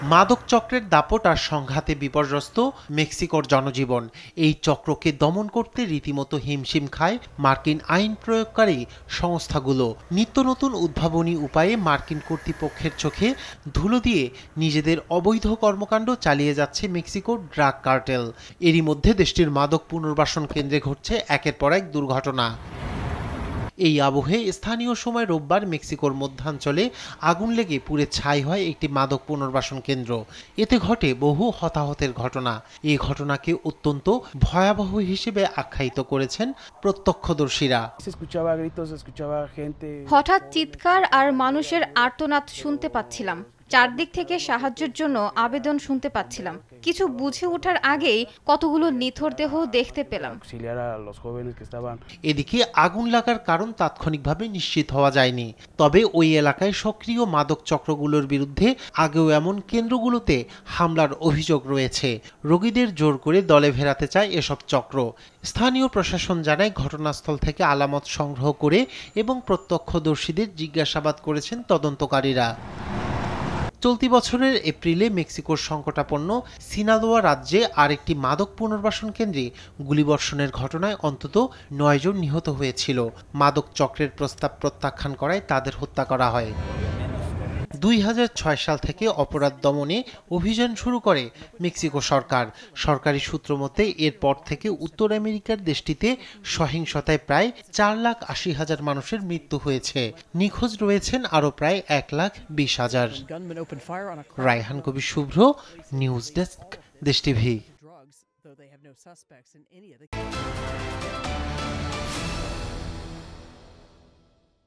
মাদক চক্রের দাপট আর সংঘাতে বিপর্যস্ত মেক্সিকোর জনজীবন। এই চক্রকে দমন করতে রীতিমতো হিমশিম খায় মার্কিন আইন প্রয়োগকারী সংস্থাগুলো। নিত্য নতুন উদ্ভাবনী উপায়ে মার্কিন কর্তৃপক্ষের চোখে ধুলো দিয়ে নিজেদের অবৈধ কর্মকাণ্ড চালিয়ে যাচ্ছে মেক্সিকোর ড্রাগ কার্টেল। এরই মধ্যে দেশটির মাদক পুনর্বাসন কেন্দ্রে ঘটছে একের পর এক দুর্ঘটনা। এই আবহে স্থানীয় সময় রোববার মেক্সিকোর মধ্যাঞ্চলে আগুন লেগে পুড়ে ছাই হয় একটি মাদক পুনর্বাসন কেন্দ্র। এতে ঘটে বহু হতাহতের ঘটনা। এই ঘটনাকে অত্যন্ত ভয়াবহ হিসেবে আখ্যায়িত করেছেন প্রত্যক্ষদর্শীরা। হঠাৎ চিৎকার আর মানুষের আর্তনাদ শুনতে পাচ্ছিলাম। চারদিক থেকে সাহায্যের জন্য আবেদন শুনতে পাচ্ছিলাম। কিছু বুঝে ওঠার আগেই কতগুলো নিথর দেহ দেখতে পেলাম। এদিকে আগুন লাগার কারণ তাৎক্ষণিকভাবে নিশ্চিত হওয়া যায়নি। তবে ওই এলাকায় সক্রিয় মাদক চক্রগুলোর বিরুদ্ধে আগেও এমন কেন্দ্রগুলোতে হামলার অভিযোগ রয়েছে। রোগীদের জোর করে দলে ভেড়াতে চায় এসব চক্র। স্থানীয় প্রশাসন জানায় ঘটনাস্থল থেকে আলামত সংগ্রহ করে এবং প্রত্যক্ষদর্শীদের জিজ্ঞাসাবাদ করেছেন তদন্তকারীরা। চলতি বছরের এপ্রিলে মেক্সিকোর সংকটাপন্ন সিনালোয়া রাজ্যে আরেকটি মাদক পুনর্বাসন কেন্দ্রে গুলিবর্ষণের ঘটনায় অন্তত 9 জন নিহত হয়েছিল। মাদক চক্রের প্রস্তাব প্রত্যাখ্যান করায় তাদের হত্যা করা হয়। 2006 সাল থেকে অপরাধ দমনে অভিযান শুরু করে মেক্সিকো সরকার। সরকারি সূত্র মতে এরপর থেকে উত্তর আমেরিকার দেশটিতে সহিংসতায় প্রায় 4,80,000 মানুষের মৃত্যু হয়েছে। নিখোঁজ রয়েছেন আরও প্রায় 1,20,000। রায়হান কবির শুভ্র, নিউজ ডেস্ক, দেশ টিভি।